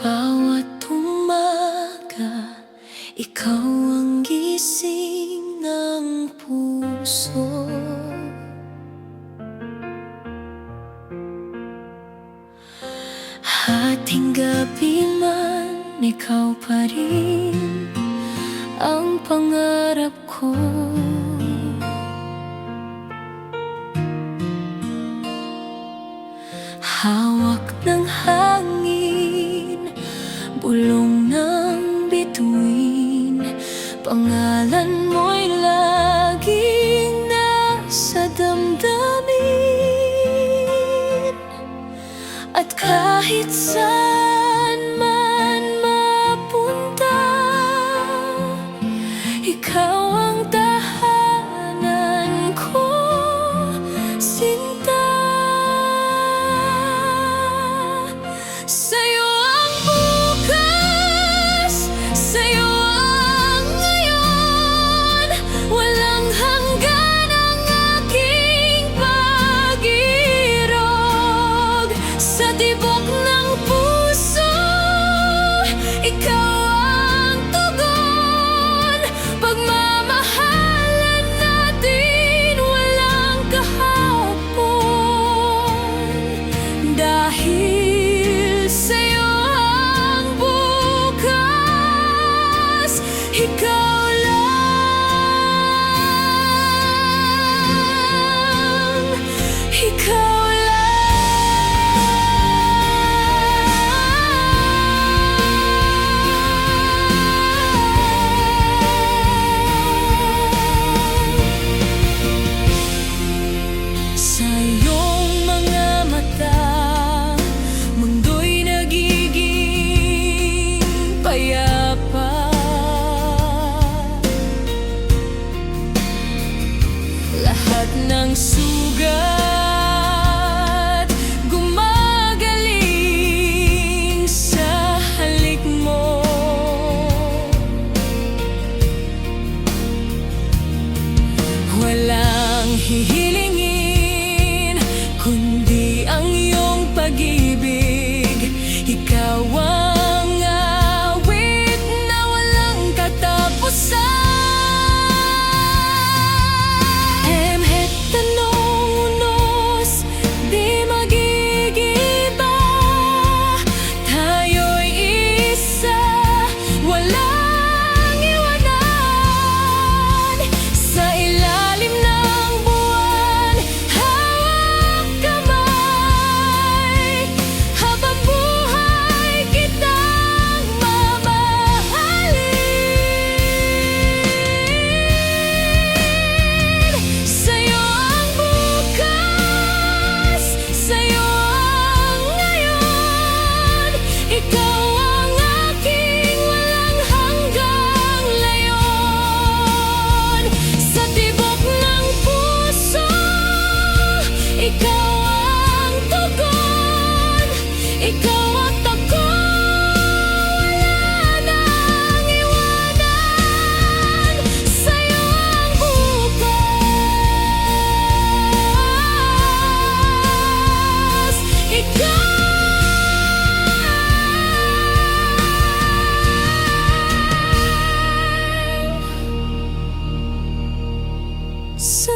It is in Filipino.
Bawat umaga, ikaw ang gising ng puso. Hating gabi man, ikaw pa rin ang pangarap ko. Hawak ng hangin, bulong ng bituin, pangalan mo'y laging nasa damdamin. At kahit saan man mapunta, ikaw ang tahanan ko, sinta. Sa'yo ang bukas, sa'yo ang ngayon, walang hanggan ang aking pag-iirog. Sa tibok ng puso, ikaw ang tugon. Pagmamahalan natin walang kahapon. Dahil sa'yo ang bukas, ikaw lang, ikaw sa iyong mga mata, mundo'y nagiging payapa. Lahat ng sugat gumagaling sa halik mo. Walang hihilingin kundi ang iyong pag-ibig. Ikaw ang awit na walang katapusan. Kahit anong unos, di magigiba. Tayo'y isa, walang iwanan. Sa ilalim ng buwan, hawak kamay. Habang buhay kitang mamahalin. Sa'yo ang bukas, sa'yo ang ngayon, ikaw ang aking walang hanggang layon. Sa tibok ng puso, ikaw ang tugon. Ikaw at ako, wala nang iwanan. Sa'yo ang bukas, ikaw. Sa